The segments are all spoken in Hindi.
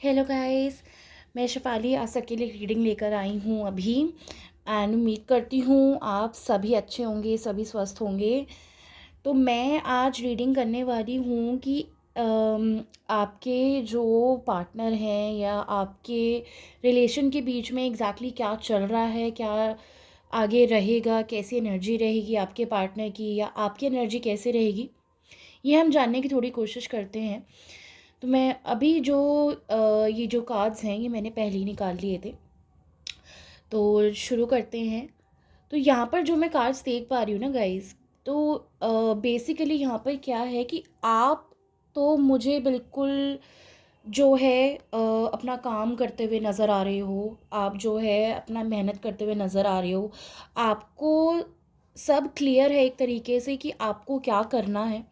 हेलो गाइस, मैं शेफाली आज सबके लिए रीडिंग लेकर आई हूँ अभी। एंड उम्मीद करती हूँ आप सभी अच्छे होंगे, सभी स्वस्थ होंगे। तो मैं आज रीडिंग करने वाली हूँ कि आपके जो पार्टनर हैं या आपके रिलेशन के बीच में एग्जैक्टली क्या चल रहा है, क्या आगे रहेगा, कैसी एनर्जी रहेगी आपके पार्टनर की या आपकी एनर्जी कैसे रहेगी, ये हम जानने की थोड़ी कोशिश करते हैं। तो मैं अभी जो ये जो कार्ड्स हैं ये मैंने पहले ही निकाल लिए थे, तो शुरू करते हैं। तो यहाँ पर जो मैं कार्ड्स देख पा रही हूँ ना गाइस, तो बेसिकली यहाँ पर क्या है कि आप तो मुझे बिल्कुल जो है अपना काम करते हुए नज़र आ रहे हो, आप जो है अपना मेहनत करते हुए नज़र आ रहे हो। आपको सब क्लियर है एक तरीके से कि आपको क्या करना है।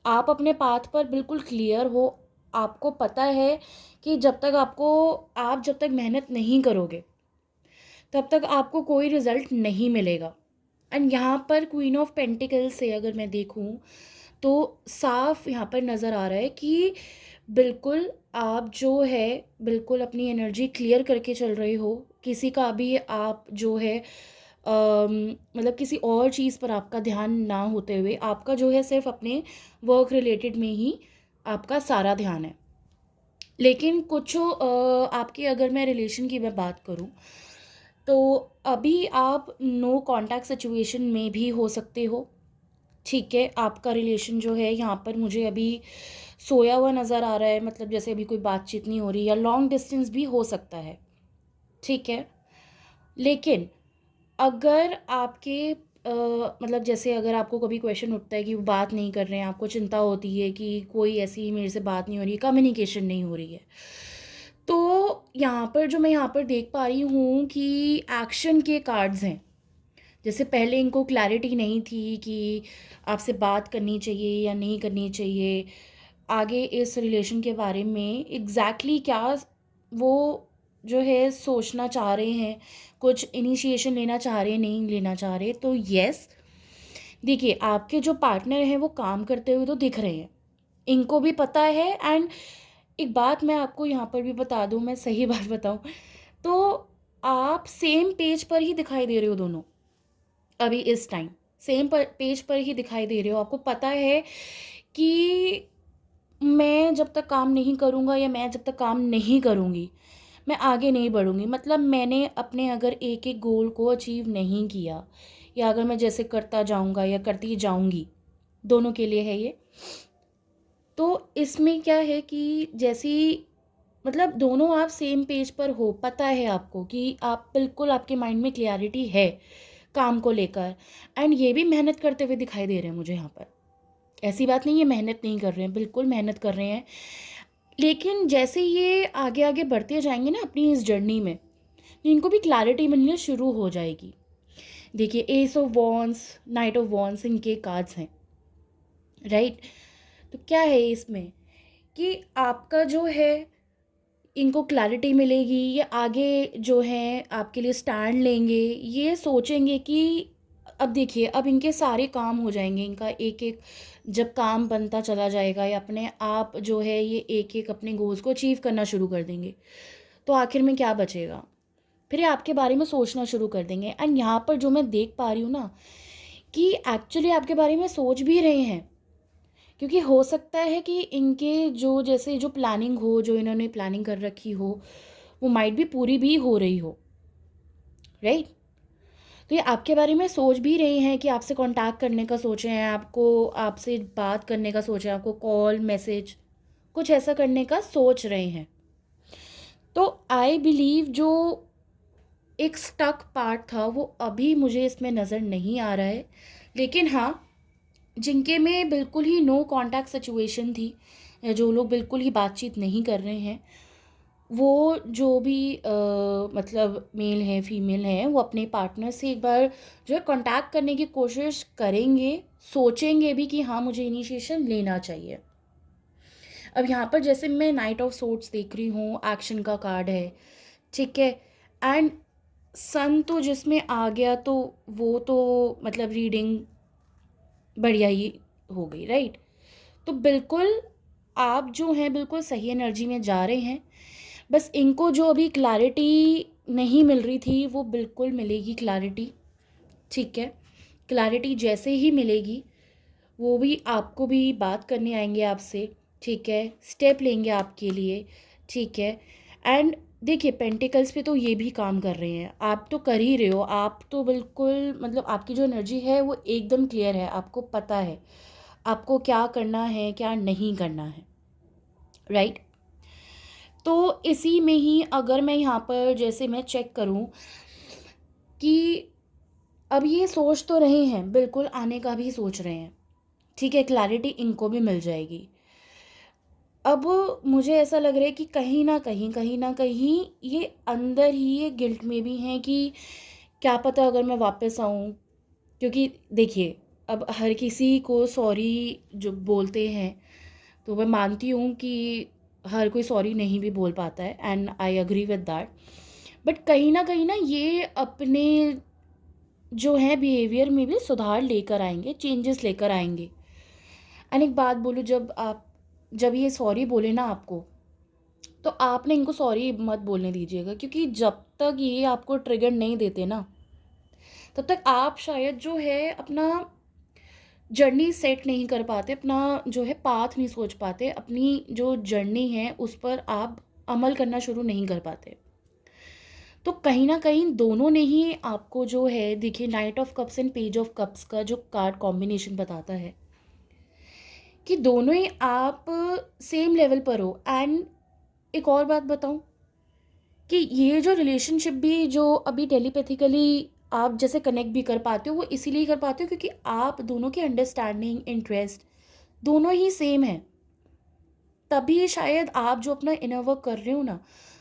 आप अपने पाथ पर बिल्कुल क्लियर हो। आपको पता है कि आप जब तक मेहनत नहीं करोगे तब तक आपको कोई रिज़ल्ट नहीं मिलेगा। एंड यहाँ पर क्वीन ऑफ पेंटिकल्स से अगर मैं देखूँ तो साफ यहाँ पर नज़र आ रहा है कि बिल्कुल आप जो है बिल्कुल अपनी एनर्जी क्लियर करके चल रहे हो। किसी का भी आप जो है मतलब किसी और चीज़ पर आपका ध्यान ना होते हुए आपका जो है सिर्फ अपने वर्क रिलेटेड में ही आपका सारा ध्यान है। लेकिन कुछ आपके अगर मैं रिलेशन की मैं बात करूँ तो अभी आप नो कांटेक्ट सिचुएशन में भी हो सकते हो। ठीक है, आपका रिलेशन जो है यहाँ पर मुझे अभी सोया हुआ नज़र आ रहा है, मतलब जैसे अभी कोई बातचीत नहीं हो रही, या लॉन्ग डिस्टेंस भी हो सकता है। ठीक है, लेकिन अगर आपके मतलब जैसे अगर आपको कभी क्वेश्चन उठता है कि वो बात नहीं कर रहे हैं, आपको चिंता होती है कि कोई ऐसी मेरे से बात नहीं हो रही है, कम्युनिकेशन नहीं हो रही है, तो यहाँ पर जो मैं यहाँ पर देख पा रही हूँ कि एक्शन के कार्ड्स हैं। जैसे पहले इनको क्लैरिटी नहीं थी कि आपसे बात करनी चाहिए या नहीं करनी चाहिए, आगे इस रिलेशन के बारे में एग्जैक्टली क्या वो जो है सोचना चाह रहे हैं, कुछ इनिशिएशन लेना चाह रहे हैं, नहीं लेना चाह रहे। तो यस, देखिए आपके जो पार्टनर हैं वो काम करते हुए तो दिख रहे हैं, इनको भी पता है। एंड एक बात मैं आपको यहाँ पर भी बता दूँ, मैं सही बात बताऊँ तो आप सेम पेज पर ही दिखाई दे रहे हो दोनों। अभी इस टाइम सेम पेज पर ही दिखाई दे रहे हो। आपको पता है कि मैं जब तक काम नहीं करूँगा या मैं जब तक काम नहीं करूँगी मैं आगे नहीं बढ़ूँगी। मतलब मैंने अपने अगर एक एक गोल को अचीव नहीं किया, या अगर मैं जैसे करता जाऊँगा या करती जाऊँगी, दोनों के लिए है ये। तो इसमें क्या है कि जैसी मतलब दोनों आप सेम पेज पर हो, पता है आपको कि आप बिल्कुल आपके माइंड में क्लियरिटी है काम को लेकर। एंड ये भी मेहनत करते हुए दिखाई दे रहे हैं मुझे यहाँ पर। ऐसी बात नहीं है मेहनत नहीं कर रहे हैं, बिल्कुल मेहनत कर रहे हैं। लेकिन जैसे ये आगे आगे बढ़ते जाएंगे ना अपनी इस जर्नी में, तो इनको भी क्लैरिटी मिलनी शुरू हो जाएगी। देखिए S of wands, night of wands इनके कार्ड्स हैं, राइट। तो क्या है इसमें कि आपका जो है इनको क्लैरिटी मिलेगी, ये आगे जो है आपके लिए स्टैंड लेंगे, ये सोचेंगे कि अब देखिए अब इनके सारे काम हो जाएंगे। इनका एक एक जब काम बनता चला जाएगा या अपने आप जो है ये एक एक अपने गोल्स को अचीव करना शुरू कर देंगे, तो आखिर में क्या बचेगा, फिर ये आपके बारे में सोचना शुरू कर देंगे। एंड यहाँ पर जो मैं देख पा रही हूँ ना कि एक्चुअली आपके बारे में सोच भी रहे हैं, क्योंकि हो सकता है कि इनके जो जैसे जो प्लानिंग हो, जो इन्होंने प्लानिंग कर रखी हो, वो माइट भी पूरी भी हो रही हो, राइट। तो ये आपके बारे में सोच भी रहे हैं कि आपसे कांटेक्ट करने का सोचे हैं, आपको आपसे बात करने का सोचे हैं, आपको कॉल मैसेज कुछ ऐसा करने का सोच रहे हैं। तो आई बिलीव जो एक स्टक पार्ट था वो अभी मुझे इसमें नज़र नहीं आ रहा है। लेकिन हाँ, जिनके में बिल्कुल ही नो कांटेक्ट सिचुएशन थी, या जो लोग बिल्कुल ही बातचीत नहीं कर रहे हैं, वो जो भी मतलब मेल हैं फीमेल हैं, वो अपने पार्टनर से एक बार जो है कांटेक्ट करने की कोशिश करेंगे, सोचेंगे भी कि हाँ मुझे इनिशिएशन लेना चाहिए। अब यहाँ पर जैसे मैं नाइट ऑफ सोर्ट्स देख रही हूँ, एक्शन का कार्ड है, ठीक है। एंड सन तो जिसमें आ गया तो वो तो मतलब रीडिंग बढ़िया ही हो गई, राइट। तो बिल्कुल आप जो हैं बिल्कुल सही एनर्जी में जा रहे हैं। बस इनको जो अभी क्लैरिटी नहीं मिल रही थी वो बिल्कुल मिलेगी क्लैरिटी, ठीक है। क्लैरिटी जैसे ही मिलेगी वो भी आपको भी बात करने आएंगे आपसे, ठीक है, स्टेप लेंगे आपके लिए, ठीक है। एंड देखिए पेंटिकल्स पे तो ये भी काम कर रहे हैं, आप तो कर ही रहे हो, आप तो बिल्कुल मतलब आपकी जो एनर्जी है वो एकदम क्लियर है, आपको पता है आपको क्या करना है क्या नहीं करना है, राइट। तो इसी में ही अगर मैं यहाँ पर जैसे मैं चेक करूँ कि अब ये सोच तो रहे हैं, बिल्कुल आने का भी सोच रहे हैं, ठीक है, क्लैरिटी इनको भी मिल जाएगी। अब मुझे ऐसा लग रहा है कि कहीं ना कहीं ये अंदर ही ये गिल्ट में भी हैं कि क्या पता अगर मैं वापस आऊँ, क्योंकि देखिए अब हर किसी को सॉरी जो बोलते हैं तो मैं मानती हूँ कि हर कोई सॉरी नहीं भी बोल पाता है, and I agree with that. But कहीं ना ये अपने जो है बिहेवियर में भी सुधार लेकर आएंगे, चेंजेस लेकर आएंगे। एंड एक बात बोलूँ, जब ये सॉरी बोले ना आपको, तो आपने इनको सॉरी मत बोलने दीजिएगा, क्योंकि जब तक ये आपको ट्रिगर नहीं देते ना तब तक आप शायद जो है अपना जर्नी सेट नहीं कर पाते, अपना जो है पाथ नहीं सोच पाते, अपनी जो जर्नी है उस पर आप अमल करना शुरू नहीं कर पाते। तो कहीं ना कहीं दोनों ने ही आपको जो है, देखिए night of cups and page of cups का जो कार्ड कॉम्बिनेशन बताता है कि दोनों ही आप सेम लेवल पर हो। एंड एक और बात बताऊं कि ये जो रिलेशनशिप भी जो अभी टेलीपैथिकली आप जैसे कनेक्ट भी कर पाते हो, वो इसीलिए कर पाते हो क्योंकि आप दोनों की अंडरस्टैंडिंग इंटरेस्ट दोनों ही सेम है। तभी शायद आप जो अपना इनर वर्क कर रहे हो ना,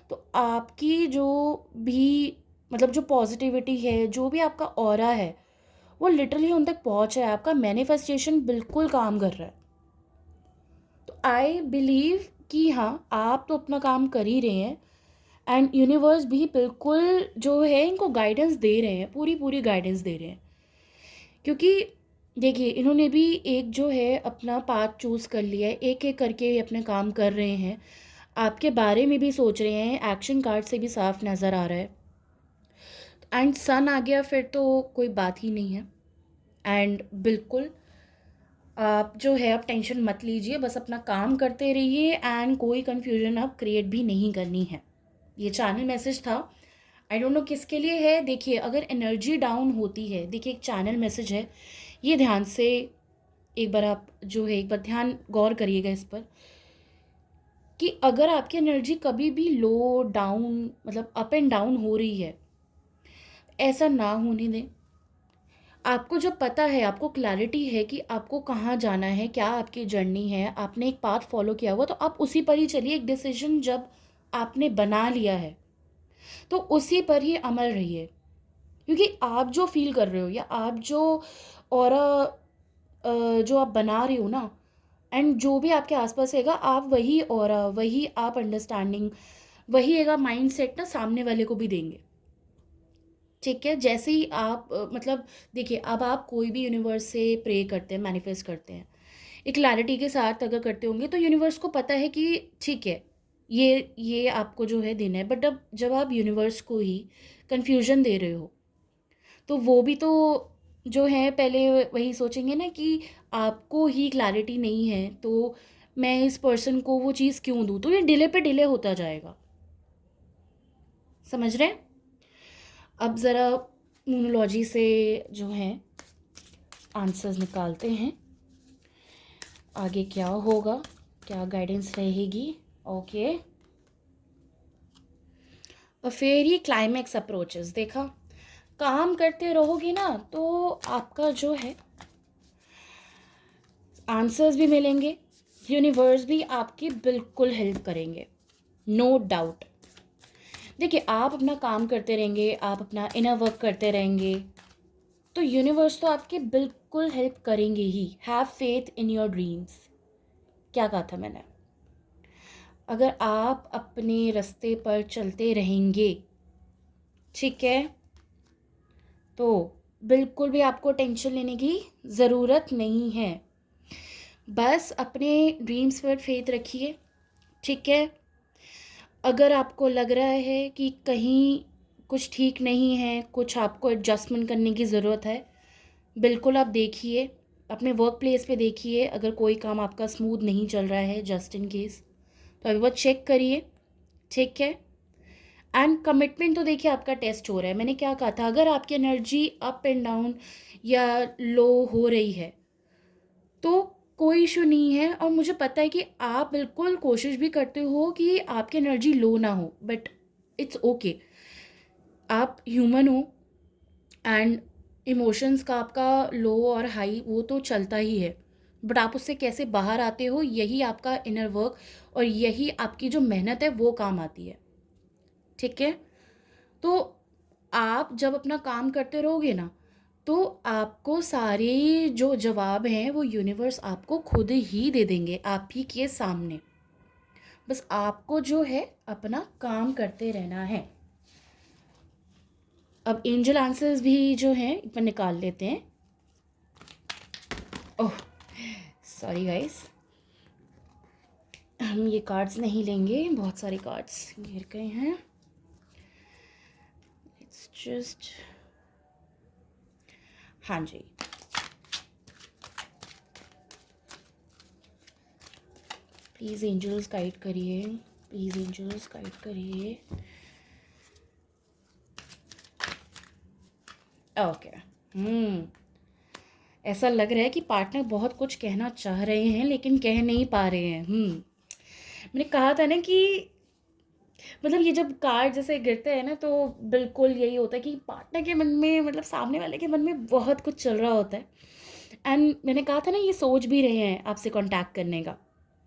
तो आपकी जो भी मतलब जो पॉजिटिविटी है, जो भी आपका ऑरा है, वो लिटरली उन तक पहुंच है, आपका मैनिफेस्टेशन बिल्कुल काम कर रहा है। तो आई बिलीव कि हाँ आप तो अपना काम कर ही रहे हैं, एंड यूनिवर्स भी बिल्कुल जो है इनको गाइडेंस दे रहे हैं, पूरी पूरी गाइडेंस दे रहे हैं। क्योंकि देखिए इन्होंने भी एक जो है अपना पाथ चूज़ कर लिया है, एक एक करके ये अपने काम कर रहे हैं, आपके बारे में भी सोच रहे हैं, एक्शन कार्ड से भी साफ नज़र आ रहा है। एंड सन आ गया फिर तो कोई बात ही नहीं है। एंड बिल्कुल आप जो है अब टेंशन मत लीजिए, बस अपना काम करते रहिए, एंड कोई कन्फ्यूजन अब क्रिएट भी नहीं करनी है। ये चैनल मैसेज था, आई डोंट नो किसके लिए है। देखिए अगर एनर्जी डाउन होती है, देखिए एक चैनल मैसेज है, ये ध्यान से एक बार आप जो है एक बार ध्यान गौर करिएगा इस पर, कि अगर आपकी एनर्जी कभी भी लो डाउन मतलब अप एंड डाउन हो रही है, ऐसा ना होने दें। आपको जब पता है, आपको क्लैरिटी है कि आपको कहाँ जाना है, क्या आपकी जर्नी है, आपने एक पाथ फॉलो किया हुआ, तो आप उसी पर ही चलिए। एक डिसीजन जब आपने बना लिया है तो उसी पर ही अमल रहिए, क्योंकि आप जो फील कर रहे हो या आप जो और जो आप बना रहे हो ना, एंड जो भी आपके आसपास रहेगा, आप वही और वही आप अंडरस्टैंडिंग, वही एक माइंड सेट ना सामने वाले को भी देंगे, ठीक है। जैसे ही आप मतलब देखिए अब आप कोई भी यूनिवर्स से प्रे करते हैं, मैनिफेस्ट करते हैं, एक क्लैरिटी के साथ अगर करते होंगे तो यूनिवर्स को पता है कि ठीक है ये आपको जो है देना है। बट अब जब आप यूनिवर्स को ही कन्फ्यूजन दे रहे हो, तो वो भी तो जो है पहले वही सोचेंगे ना कि आपको ही क्लैरिटी नहीं है, तो मैं इस पर्सन को वो चीज़ क्यों दूँ, तो ये डिले पे डिले होता जाएगा। समझ रहे हैं? अब ज़रा न्यूमरोलॉजी से जो है आंसर्स निकालते हैं, आगे क्या होगा, क्या गाइडेंस रहेगी। ओके, और फिर ये क्लाइमैक्स अप्रोचेस, देखा काम करते रहोगे ना तो आपका जो है आंसर्स भी मिलेंगे, यूनिवर्स भी आपकी बिल्कुल हेल्प करेंगे, नो डाउट। देखिए आप अपना काम करते रहेंगे, आप अपना इनर वर्क करते रहेंगे, तो यूनिवर्स तो आपकी बिल्कुल हेल्प करेंगे ही। Have faith in your dreams. क्या कहा था मैंने? अगर आप अपने रास्ते पर चलते रहेंगे, ठीक है, तो बिल्कुल भी आपको टेंशन लेने की ज़रूरत नहीं है। बस अपने ड्रीम्स पर फेथ रखिए, ठीक है। अगर आपको लग रहा है कि कहीं कुछ ठीक नहीं है, कुछ आपको एडजस्टमेंट करने की ज़रूरत है, बिल्कुल आप देखिए, अपने वर्क प्लेस पे देखिए, अगर कोई काम आपका स्मूथ नहीं चल रहा है जस्ट इन केस, तो अभी बहुत चेक करिए, ठीक है। एंड कमिटमेंट तो देखिए आपका टेस्ट हो रहा है, मैंने क्या कहा था, अगर आपकी एनर्जी अप एंड डाउन या लो हो रही है तो कोई इशू नहीं है, और मुझे पता है कि आप बिल्कुल कोशिश भी करते हो कि आपकी एनर्जी लो ना हो, बट इट्स ओके, आप ह्यूमन हो, एंड इमोशंस का आपका लो और हाई वो तो चलता ही है, बट आप उससे कैसे बाहर आते हो, यही आपका इनर वर्क और यही आपकी जो मेहनत है वो काम आती है, ठीक है। तो आप जब अपना काम करते रहोगे ना, तो आपको सारे जो जवाब हैं वो यूनिवर्स आपको खुद ही दे देंगे आप ही के सामने, बस आपको जो है अपना काम करते रहना है। अब एंजल आंसर्स भी जो हैं एक बार निकाल लेते हैं। ओह सॉरी गाइस, हम ये कार्ड्स नहीं लेंगे, बहुत सारे कार्ड्स गिर गए हैं। इट्स जस्ट, हाँ जी, प्लीज़ एंजल्स गाइड करिए, प्लीज़ एंजल्स गाइड करिए। ओके, ऐसा लग रहा है कि पार्टनर बहुत कुछ कहना चाह रहे हैं लेकिन कह नहीं पा रहे हैं। मैंने कहा था ना कि मतलब ये जब कार्ड जैसे गिरते हैं ना, तो बिल्कुल यही होता है कि पार्टनर के मन में, मतलब सामने वाले के मन में बहुत कुछ चल रहा होता है। एंड मैंने कहा था ना ये सोच भी रहे हैं आपसे कांटेक्ट करने का,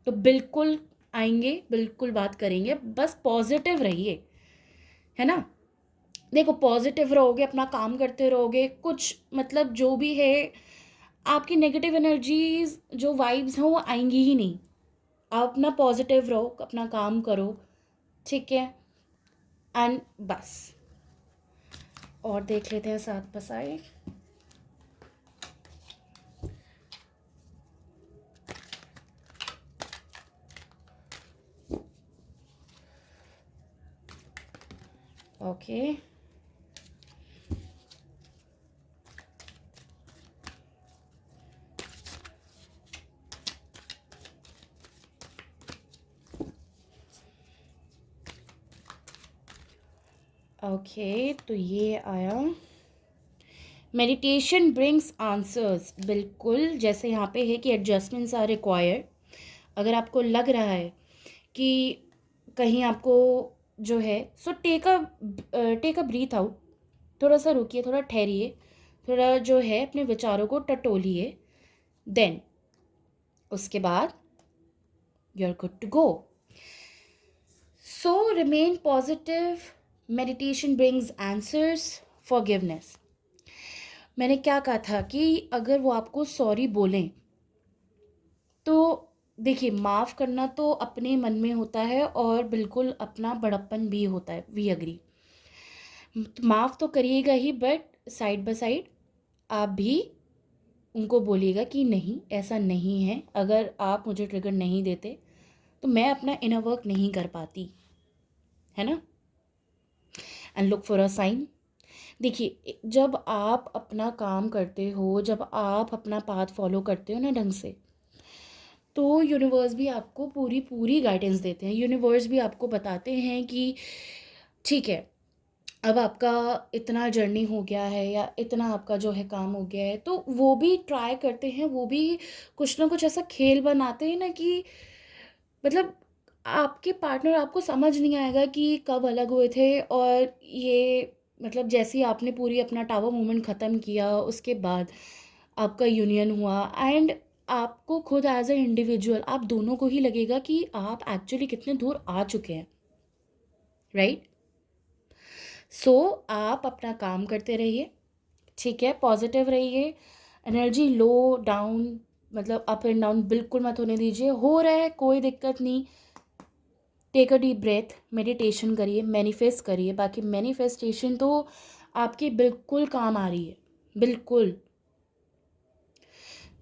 तो बिल्कुल आएंगे, बिल्कुल बात करेंगे, बस पॉजिटिव रहिए, है ना। देखो पॉजिटिव रहोगे, अपना काम करते रहोगे, कुछ मतलब जो भी है, आपकी नेगेटिव एनर्जीज जो वाइब्स हैं वो आएंगी ही नहीं। आप अपना पॉजिटिव रहो, अपना काम करो, ठीक है। एंड बस, और देख लेते हैं साथ बसाए। ओके, ओके, तो ये आया मेडिटेशन ब्रिंग्स आंसर्स, बिल्कुल जैसे यहाँ पे है कि एडजस्टमेंट्स आर रिक्वायर्ड। अगर आपको लग रहा है कि कहीं आपको जो है, so take a breath out, थोड़ा सा रुकिए, थोड़ा ठहरिए, थोड़ा जो है अपने विचारों को टटोलिए, देन उसके बाद you are good to go. So remain positive, meditation brings answers, forgiveness. मैंने क्या कहा था कि अगर वो आपको सॉरी बोलें, तो देखिए माफ़ करना तो अपने मन में होता है और बिल्कुल अपना बड़प्पन भी होता है, वी अग्री। माफ़ तो करिएगा ही, बट साइड बाय साइड आप भी उनको बोलिएगा कि नहीं ऐसा नहीं है, अगर आप मुझे ट्रिगर नहीं देते तो मैं अपना इनर वर्क नहीं कर पाती, है ना। And look for a sign. देखिए जब आप अपना काम करते हो, जब आप अपना पाथ फॉलो करते हो ना ढंग से, तो यूनिवर्स भी आपको पूरी पूरी गाइडेंस देते हैं, यूनिवर्स भी आपको बताते हैं कि ठीक है, अब आपका इतना जर्नी हो गया है या इतना आपका जो है काम हो गया है, तो वो भी ट्राई करते हैं, वो भी कुछ ना कुछ ऐसा खेल बनाते हैं ना कि मतलब आपके पार्टनर आपको समझ नहीं आएगा कि कब अलग हुए थे, और ये मतलब जैसे ही आपने पूरी अपना टावर मूवमेंट ख़त्म किया उसके बाद आपका यूनियन हुआ, एंड आपको खुद एज अ इंडिविजुअल आप दोनों को ही लगेगा कि आप एक्चुअली कितने दूर आ चुके हैं, राइट। सो आप अपना काम करते रहिए, ठीक है, पॉजिटिव रहिए, एनर्जी लो डाउन मतलब अप एंड डाउन बिल्कुल मत होने दीजिए, हो रहा है कोई दिक्कत नहीं, take a deep breath, meditation करिए, मैनिफेस्ट करिए, बाकी मैनिफेस्टेशन तो आपके बिल्कुल काम आ रही है, बिल्कुल।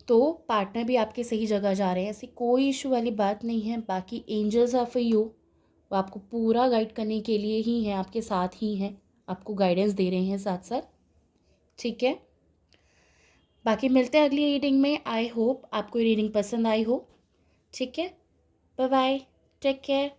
तो पार्टनर भी आपके सही जगह जा रहे हैं, ऐसी कोई इशू वाली बात नहीं है। बाकी एंजल्स आर फॉर यू, वो आपको पूरा गाइड करने के लिए ही हैं, आपके साथ ही हैं, आपको गाइडेंस दे रहे हैं साथ साथ। ठीक है, बाकी मिलते हैं अगली रीडिंग में। आई होप आपको रीडिंग पसंद आई हो। ठीक है, बाय बाय, टेक केयर।